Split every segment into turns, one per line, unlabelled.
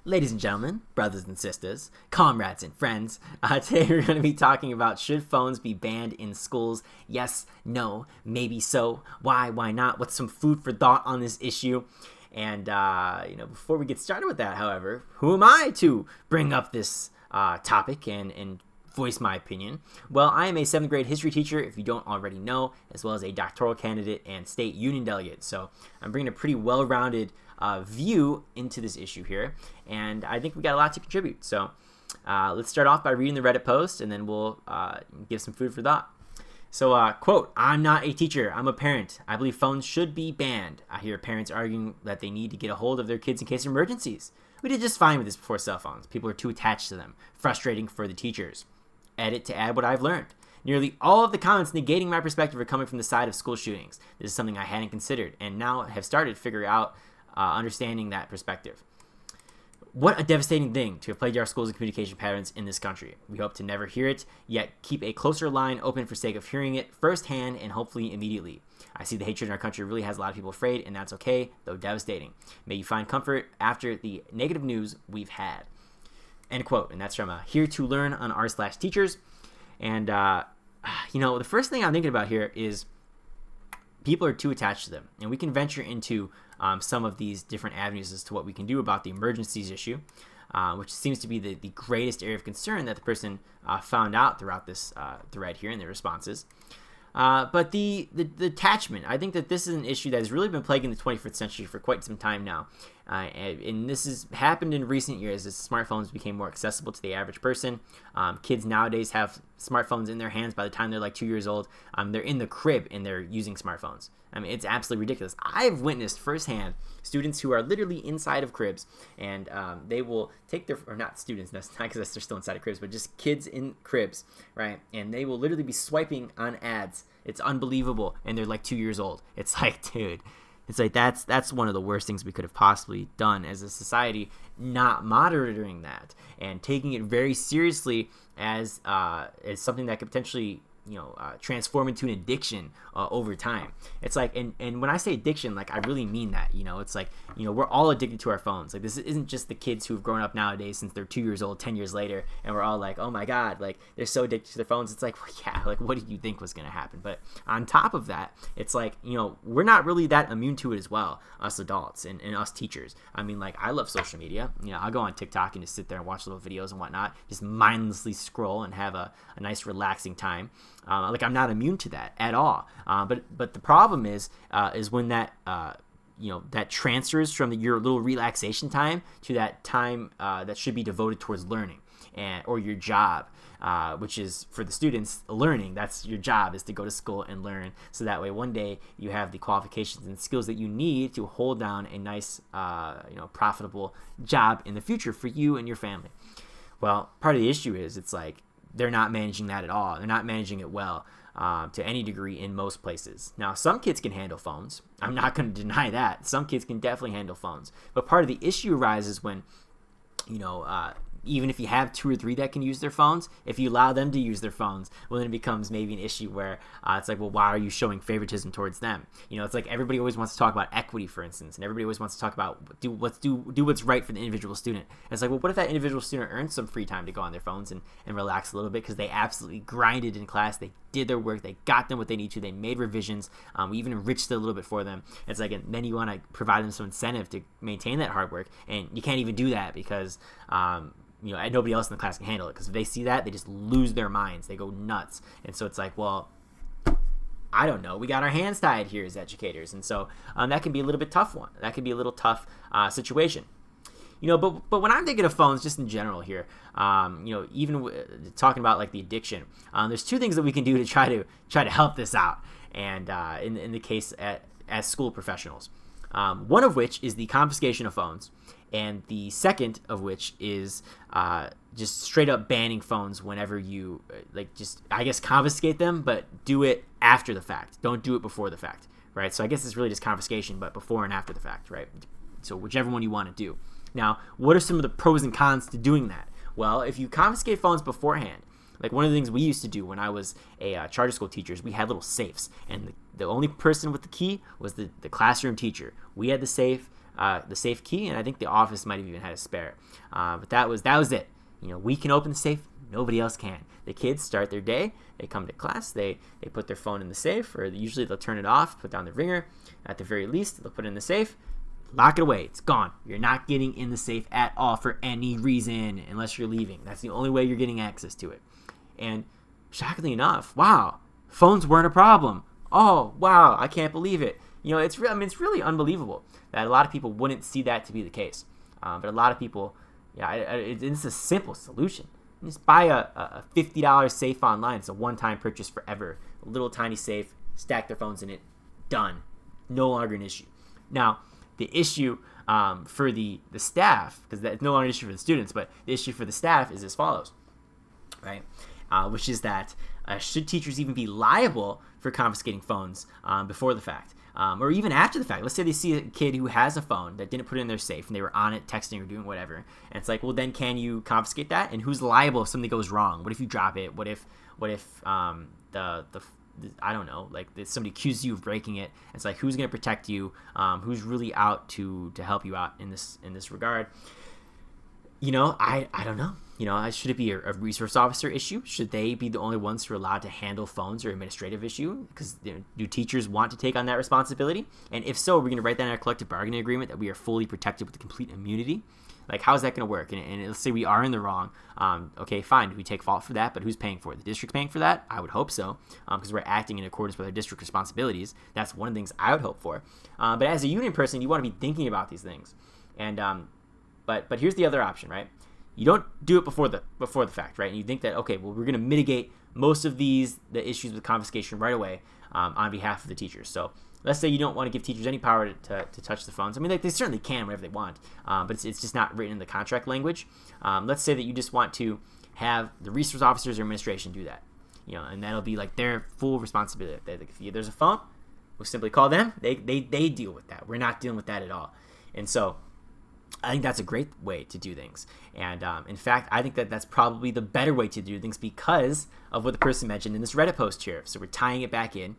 Ladies and gentlemen, brothers and sisters, comrades and friends, today we're going to be talking about should phones be banned in schools? Yes, no, maybe so. Why not? What's some food for thought on this issue? And, before we get started with that, however, who am I to bring up this topic and voice my opinion? Well, I am a 7th grade history teacher, if you don't already know, as well as a doctoral candidate and state union delegate. So I'm bringing a pretty well-rounded view into this issue here, and I think we got a lot to contribute. So let's start off by reading the Reddit post, and then we'll give some food for thought. So, quote, "I'm not a teacher, I'm a parent. I believe phones should be banned. I hear parents arguing that they need to get a hold of their kids in case of emergencies. We did just fine with this before cell phones. People are too attached to them. Frustrating for the teachers. Edit to add what I've learned. Nearly all of the comments negating my perspective are coming from the side of school shootings. This is something I hadn't considered, and now have started to figure out understanding that perspective. What a devastating thing to have plagued our schools and communication patterns in this country. We hope to never hear it, yet keep a closer line open for sake of hearing it firsthand and hopefully immediately. I see the hatred in our country really has a lot of people afraid, and that's okay, though devastating. May you find comfort after the negative news we've had." End quote. And that's from Here to Learn on r/teachers. And, the first thing I'm thinking about here is people are too attached to them. And we can venture into some of these different avenues as to what we can do about the emergencies issue, which seems to be the greatest area of concern that the person found out throughout this thread here in their responses. But the attachment, I think that this is an issue that has really been plaguing the 21st century for quite some time now. And this has happened in recent years as smartphones became more accessible to the average person. Kids nowadays have smartphones in their hands by the time they're like 2 years old. They're in the crib and they're using smartphones. I mean, it's absolutely ridiculous. I've witnessed firsthand students who are literally inside of cribs, and they will take their, or not students, that's not because they're still inside of cribs, but just kids in cribs, right? And they will literally be swiping on ads. It's unbelievable, and they're like 2 years old. It's like, dude, it's like that's one of the worst things we could have possibly done as a society, not monitoring that and taking it very seriously as something that could potentially transform into an addiction over time. It's like, and when I say addiction, like I really mean that. It's like, we're all addicted to our phones. Like this isn't just the kids who've grown up nowadays since they're 2 years old, 10 years later, and we're all like, oh my god, like they're so addicted to their phones. It's like, well, yeah, like what did you think was gonna happen? But on top of that, it's like, we're not really that immune to it as well, us adults and us teachers. I mean, like I love social media. I'll go on TikTok and just sit there and watch little videos and whatnot, just mindlessly scroll and have a nice relaxing time. Like I'm not immune to that at all. But the problem is when that that transfers from your little relaxation time to that time that should be devoted towards learning or your job, which is for the students learning. That's your job, is to go to school and learn, so that way one day you have the qualifications and skills that you need to hold down a nice profitable job in the future for you and your family. Well, part of the issue is it's like they're not managing that at all. They're not managing it well to any degree in most places. Now, some kids can handle phones. I'm not going to deny that. Some kids can definitely handle phones. But part of the issue arises when, even if you have 2 or 3 that can use their phones, if you allow them to use their phones, well, then it becomes maybe an issue where it's like, well, why are you showing favoritism towards them? It's like everybody always wants to talk about equity, for instance, and everybody always wants to talk about do what's right for the individual student. And it's like, well, what if that individual student earns some free time to go on their phones and relax a little bit because they absolutely grinded in class, they did their work, they got them what they need to, they made revisions, we even enriched it a little bit for them. It's like, and then you want to provide them some incentive to maintain that hard work, and you can't even do that because nobody else in the class can handle it, because if they see that, they just lose their minds. They go nuts. And so it's like, well, I don't know. We got our hands tied here as educators. And so that can be a little bit tough one. That can be a little tough situation. But when I'm thinking of phones just in general here, even talking about like the addiction, there's 2 things that we can do to try to help this out. And in the case as school professionals, one of which is the confiscation of phones. And the second of which is just straight up banning phones whenever you confiscate them, but do it after the fact. Don't do it before the fact, right? So I guess it's really just confiscation, but before and after the fact, right? So whichever one you want to do. Now, what are some of the pros and cons to doing that? Well, if you confiscate phones beforehand, like one of the things we used to do when I was a charter school teacher is we had little safes, and the only person with the key was the classroom teacher. We had the safe. the safe key, and I think the office might have even had a spare. But that was it. We can open the safe. Nobody else can. The kids start their day. They come to class. They put their phone in the safe, or usually they'll turn it off, put down the ringer. At the very least, they'll put it in the safe. Lock it away. It's gone. You're not getting in the safe at all for any reason unless you're leaving. That's the only way you're getting access to it. And shockingly enough, wow, phones weren't a problem. Oh, wow, I can't believe it. It's really unbelievable that a lot of people wouldn't see that to be the case. But a lot of people, it's a simple solution. You just buy a $50 safe online. It's a one-time purchase forever. A little tiny safe, stack their phones in it, done. No longer an issue. Now, the issue for the staff, because that's no longer an issue for the students, but the issue for the staff is as follows, right? Which is that should teachers even be liable for confiscating phones before the fact? Or even after the fact? Let's say they see a kid who has a phone that didn't put it in their safe and they were on it texting or doing whatever. And it's like, well, then can you confiscate that? And who's liable if something goes wrong? What if you drop it? What if I don't know, like somebody accuses you of breaking it? It's like, who's going to protect you? Who's really out to help you out in this regard? I don't know. Should it be a resource officer issue? Should they be the only ones who are allowed to handle phones, or administrative issue? Because do teachers want to take on that responsibility? And if so, we're going to write that in our collective bargaining agreement that we are fully protected with complete immunity. Like, how's that going to work? And let's say we are in the wrong. Okay, fine. Do we take fault for that? But who's paying for it? The district's paying for that? I would hope so, because we're acting in accordance with our district responsibilities. That's one of the things I would hope for. But as a union person, you want to be thinking about these things. And but here's the other option, right? You don't do it before the fact, right? And you think that, okay, well, we're going to mitigate most of the issues with confiscation right away on behalf of the teachers. So let's say you don't want to give teachers any power to touch the phones. I mean, they certainly can whenever they want, but it's just not written in the contract language. Let's say that you just want to have the resource officers or administration do that, and that'll be like their full responsibility. If there's a phone, we'll simply call them. They deal with that. We're not dealing with that at all. And so I think that's a great way to do things. And in fact, I think that that's probably the better way to do things because of what the person mentioned in this Reddit post here. So we're tying it back in,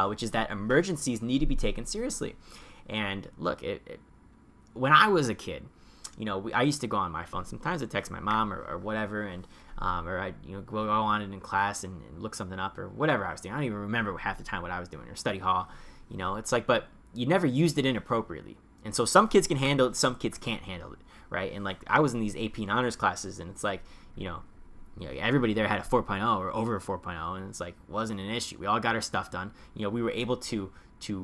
which is that emergencies need to be taken seriously. And look, when I was a kid, I used to go on my phone. Sometimes I'd text my mom or whatever, and or I'd go on it in class and look something up or whatever I was doing. I don't even remember half the time what I was doing, or study hall. It's like, but you never used it inappropriately. And so some kids can handle it, some kids can't handle it, right? And like, I was in these AP and honors classes, and it's like, everybody there had a 4.0 or over a 4.0, and it's like, wasn't an issue. We all got our stuff done. We were able to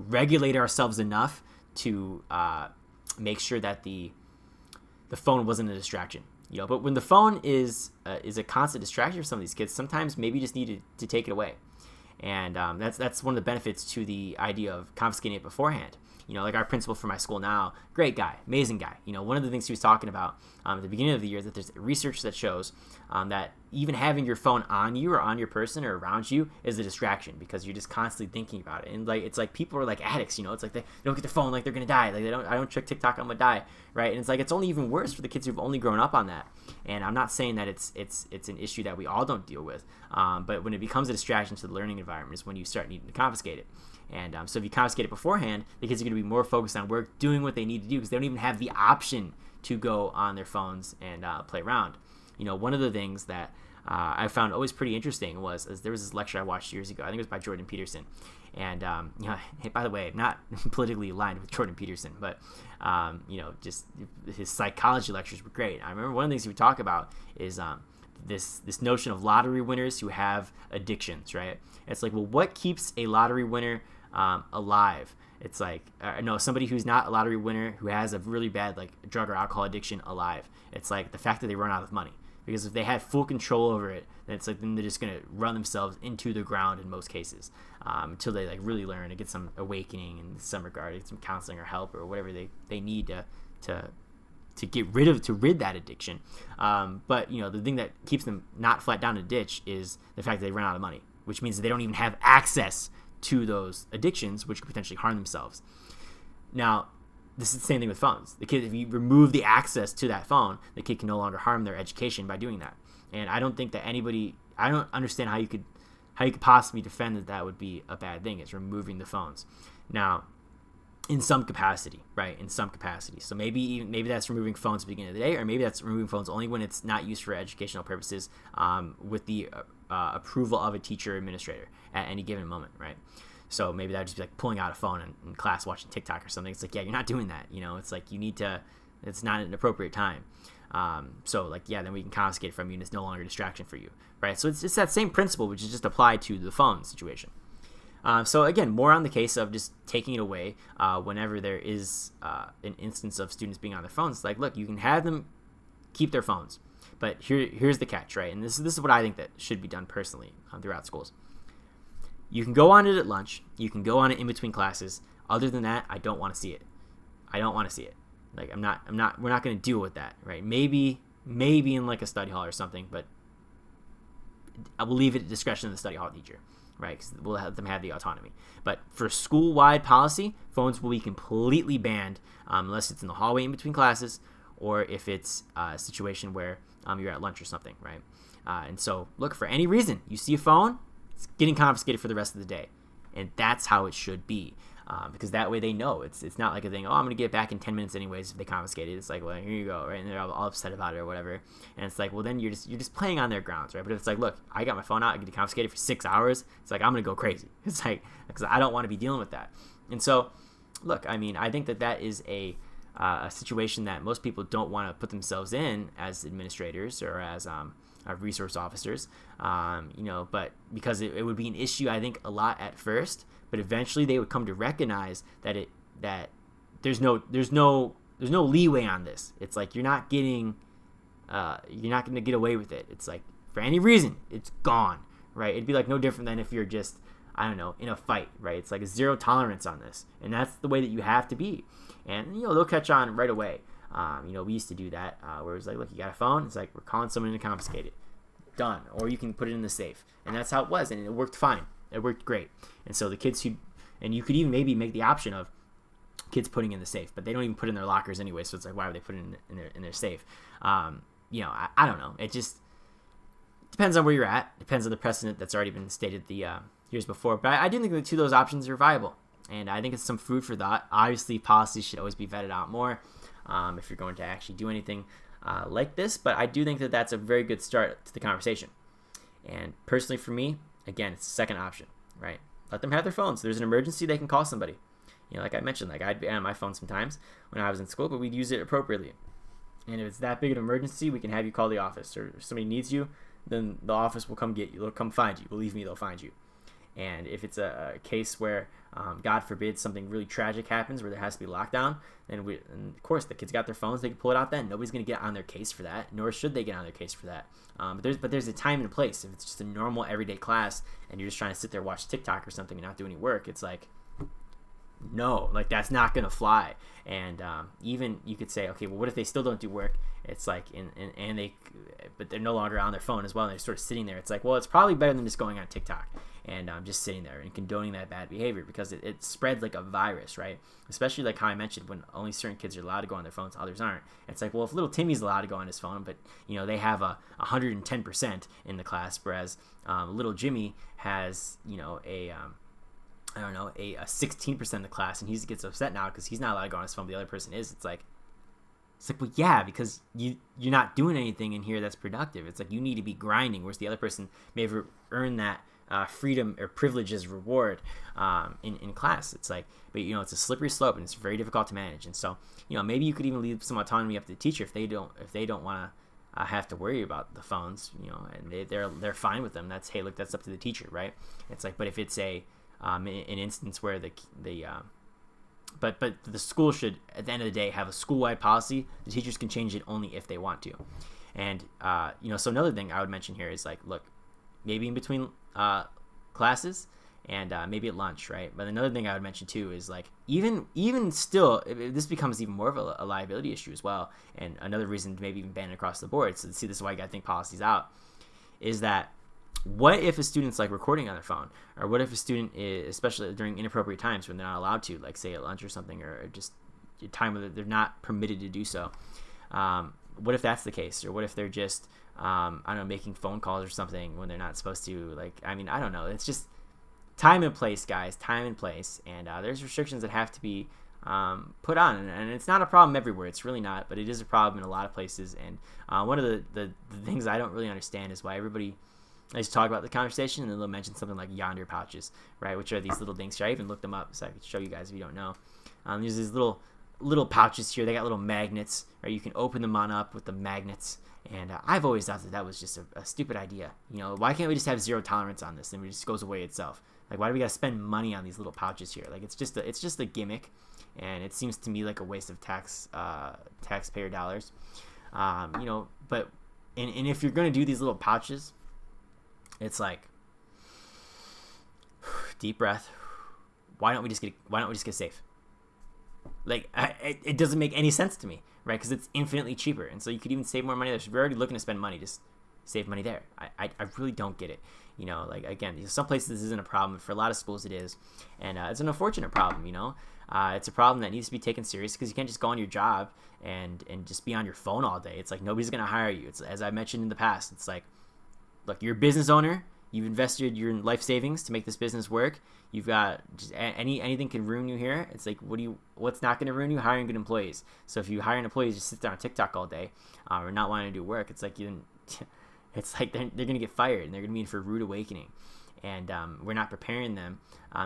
regulate ourselves enough to make sure that the phone wasn't a distraction. But when the phone is a constant distraction for some of these kids, sometimes maybe you just need to take it away. And that's one of the benefits to the idea of confiscating it beforehand. Like our principal for my school now, great guy, amazing guy. One of the things he was talking about at the beginning of the year is that there's research that shows that even having your phone on you or on your person or around you is a distraction, because you're just constantly thinking about it. And like, it's like people are like addicts, it's like they don't get their phone like they're gonna die. Like I don't check TikTok, I'm gonna die, right? And it's like, it's only even worse for the kids who've only grown up on that. And I'm not saying that it's an issue that we all don't deal with, but when it becomes a distraction to the learning environment is when you start needing to confiscate it. And so if you confiscate it beforehand, the kids are going to be more focused on work, doing what they need to do, because they don't even have the option to go on their phones and play around. One of the things that I found always pretty interesting was there was this lecture I watched years ago. I think it was by Jordan Peterson. And, hey, by the way, I'm not politically aligned with Jordan Peterson, but, just his psychology lectures were great. I remember one of the things he would talk about is this notion of lottery winners who have addictions, right? It's like, well, what keeps a lottery winner alive? It's like, somebody who's not a lottery winner who has a really bad like drug or alcohol addiction alive. It's like the fact that they run out of money, because if they had full control over it, then it's like, then they're just going to run themselves into the ground in most cases, until they like really learn to get some awakening in some regard, get some counseling or help or whatever they need to rid that addiction. But the thing that keeps them not flat down in a ditch is the fact that they run out of money, which means that they don't even have access to those addictions, which could potentially harm themselves. Now, this is the same thing with phones. The kid, if you remove the access to that phone, the kid can no longer harm their education by doing that. And I don't think that I don't understand how you could possibly defend that would be a bad thing, is removing the phones. Now, in some capacity, right? In some capacity. So maybe that's removing phones at the beginning of the day, or maybe that's removing phones only when it's not used for educational purposes, with the approval of a teacher or administrator at any given moment, right? So maybe that would just be like pulling out a phone in class watching TikTok or something. It's like, yeah, you're not doing that. It's like you need to. It's not an appropriate time. So like, yeah, then we can confiscate it from you, and it's no longer a distraction for you, right? So it's that same principle, which is just applied to the phone situation. So again, more on the case of just taking it away whenever there is an instance of students being on their phones. Like, look, you can have them keep their phones, but here's the catch, right? And this is what I think that should be done personally throughout schools. You can go on it at lunch. You can go on it in between classes. Other than that, I don't want to see it. I don't want to see it. Like, we're not going to deal with that, right? Maybe in like a study hall or something, but I will leave it at discretion of the study hall teacher, right? Because we'll let them have the autonomy. But for school-wide policy, phones will be completely banned unless it's in the hallway in between classes, or if it's a situation where you're at lunch or something, right? And so, look, for any reason you see a phone, it's getting confiscated for the rest of the day, and that's how it should be. Because that way they know it's not like a thing. Oh, I'm gonna get it back in 10 minutes anyways if they confiscate it. It's like, well, here you go, right? And they're all upset about it or whatever. And it's like, well, then you're just playing on their grounds, right? But if it's like, look, I got my phone out, I get confiscated for 6 hours. It's like, I'm gonna go crazy. It's like, because I don't want to be dealing with that. And so, look, I mean, I think that is a situation that most people don't want to put themselves in as administrators or as resource officers, but because it would be an issue, I think, a lot at first, but eventually they would come to recognize that there's no leeway on this. It's like you're not going to get away with it. It's like, for any reason, it's gone, right? It'd be like no different than if you're just, I don't know, in a fight, right? It's like a zero tolerance on this, and that's the way that you have to be. And they'll catch on right away. We used to do that where it was like, look, you got a phone? It's like, we're calling someone to confiscate it. Done. Or you can put it in the safe. And that's how it was, and it worked fine. It worked great. And so the kids and you could even maybe make the option of kids putting in the safe, but they don't even put it in their lockers anyway, so it's like, why would they put it in their safe? I don't know. It just depends on where you're at. Depends on the precedent that's already been stated the years before. But I do think the two of those options are viable. And I think it's some food for thought. Obviously, policies should always be vetted out more if you're going to actually do anything like this. But I do think that that's a very good start to the conversation. And personally for me, again, it's the second option, right? Let them have their phones. There's an emergency, they can call somebody. Like I mentioned, like I'd be on my phone sometimes when I was in school, but we'd use it appropriately. And if it's that big of an emergency, we can have you call the office. Or if somebody needs you, then the office will come get you. They'll come find you. Believe me, they'll find you. And if it's a case where, God forbid, something really tragic happens where there has to be lockdown, and of course the kids got their phones, they can pull it out then. Nobody's going to get on their case for that, nor should they get on their case for that. But there's a time and a place. If it's just a normal everyday class and you're just trying to sit there watch TikTok or something and not do any work, it's like, no, like that's not going to fly. And even you could say, okay, well, what if they still don't do work? It's like, but they're no longer on their phone as well, and they're sort of sitting there. It's like, well, it's probably better than just going on TikTok and just sitting there and condoning that bad behavior, because it spreads like a virus, right? Especially like how I mentioned, when only certain kids are allowed to go on their phones, others aren't. It's like, well, if little Timmy's allowed to go on his phone, but they have a 110% in the class, whereas little Jimmy has a 16% of the class, and he gets upset now because he's not allowed to go on his phone, but the other person is. It's like, well, yeah, because you're not doing anything in here that's productive. It's like you need to be grinding, whereas the other person may have earned that freedom or privilege as reward in class. It's like, but it's a slippery slope, and it's very difficult to manage. And so, maybe you could even leave some autonomy up to the teacher if they don't want to have to worry about the phones, and they're fine with them. That's up to the teacher, right? It's like, but if it's an instance where but the school should, at the end of the day, have a school-wide policy. The teachers can change it only if they want to. And so another thing I would mention here is like, look, maybe in between classes and maybe at lunch, right? But another thing I would mention too is like, even still, this becomes even more of a liability issue as well. And another reason to maybe even ban it across the board. So see, this is why I got to think policies out. Is that, what if a student's like recording on their phone, or what if a student is, especially during inappropriate times when they're not allowed to, like say at lunch or something, or just a time where they're not permitted to do so? What if that's the case? Or what if they're just, making phone calls or something when they're not supposed to? Like, I mean, I don't know. It's just time and place, guys, time and place. And there's restrictions that have to be put on, and it's not a problem everywhere. It's really not, but it is a problem in a lot of places. And one of the things I don't really understand is why everybody likes to talk about the conversation, and then they'll mention something like yonder pouches, right? Which are these little things here. I even looked them up so I could show you guys if you don't know. There's these little pouches here. They got little magnets, right? You can open them on up with the magnets. And I've always thought that was just a stupid idea. Why can't we just have zero tolerance on this and it just goes away itself? Like, why do we gotta spend money on these little pouches here? Like, it's just a gimmick, and it seems to me like a waste of taxpayer dollars. But and if you're gonna do these little pouches, it's like, deep breath. Why don't we just get safe? Like, it doesn't make any sense to me, right? Because it's infinitely cheaper, and so you could even save more money there. So if you're already looking to spend money, just save money there. I really don't get it. Like, again, some places this isn't a problem. For a lot of schools it is, and it's an unfortunate problem. It's a problem that needs to be taken serious, because you can't just go on your job and just be on your phone all day. It's like nobody's gonna hire you. It's, as I mentioned in the past, it's like, look, you're a business owner. You've invested your life savings to make this business work. You've got just anything can ruin you here. It's like, what's not going to ruin you? Hiring good employees. So if you hire an employee to just sit there on TikTok all day, or not wanting to do work, it's like they're going to get fired, and they're going to be in for a rude awakening. And we're not preparing them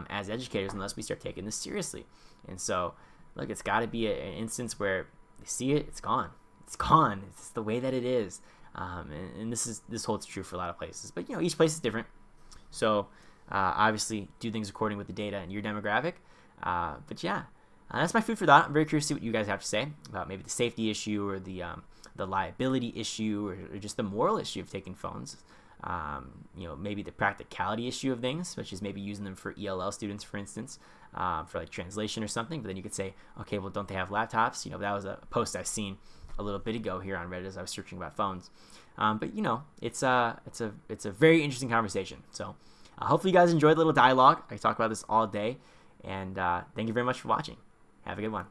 as educators unless we start taking this seriously. And so, look, it's got to be an instance where they see it, it's gone. It's gone. It's just the way that it is. And this holds true for a lot of places, but each place is different. So obviously do things according with the data and your demographic. But yeah, that's my food for thought. I'm very curious to see what you guys have to say about maybe the safety issue, or the liability issue, or just the moral issue of taking phones. Maybe the practicality issue of things, which is maybe using them for ELL students, for instance, for like translation or something. But then you could say, okay, well, don't they have laptops? That was a post I've seen a little bit ago here on Reddit as I was searching about phones. But it's a very interesting conversation. So hopefully you guys enjoyed the little dialogue. I talk about this all day, and thank you very much for watching. Have a good one.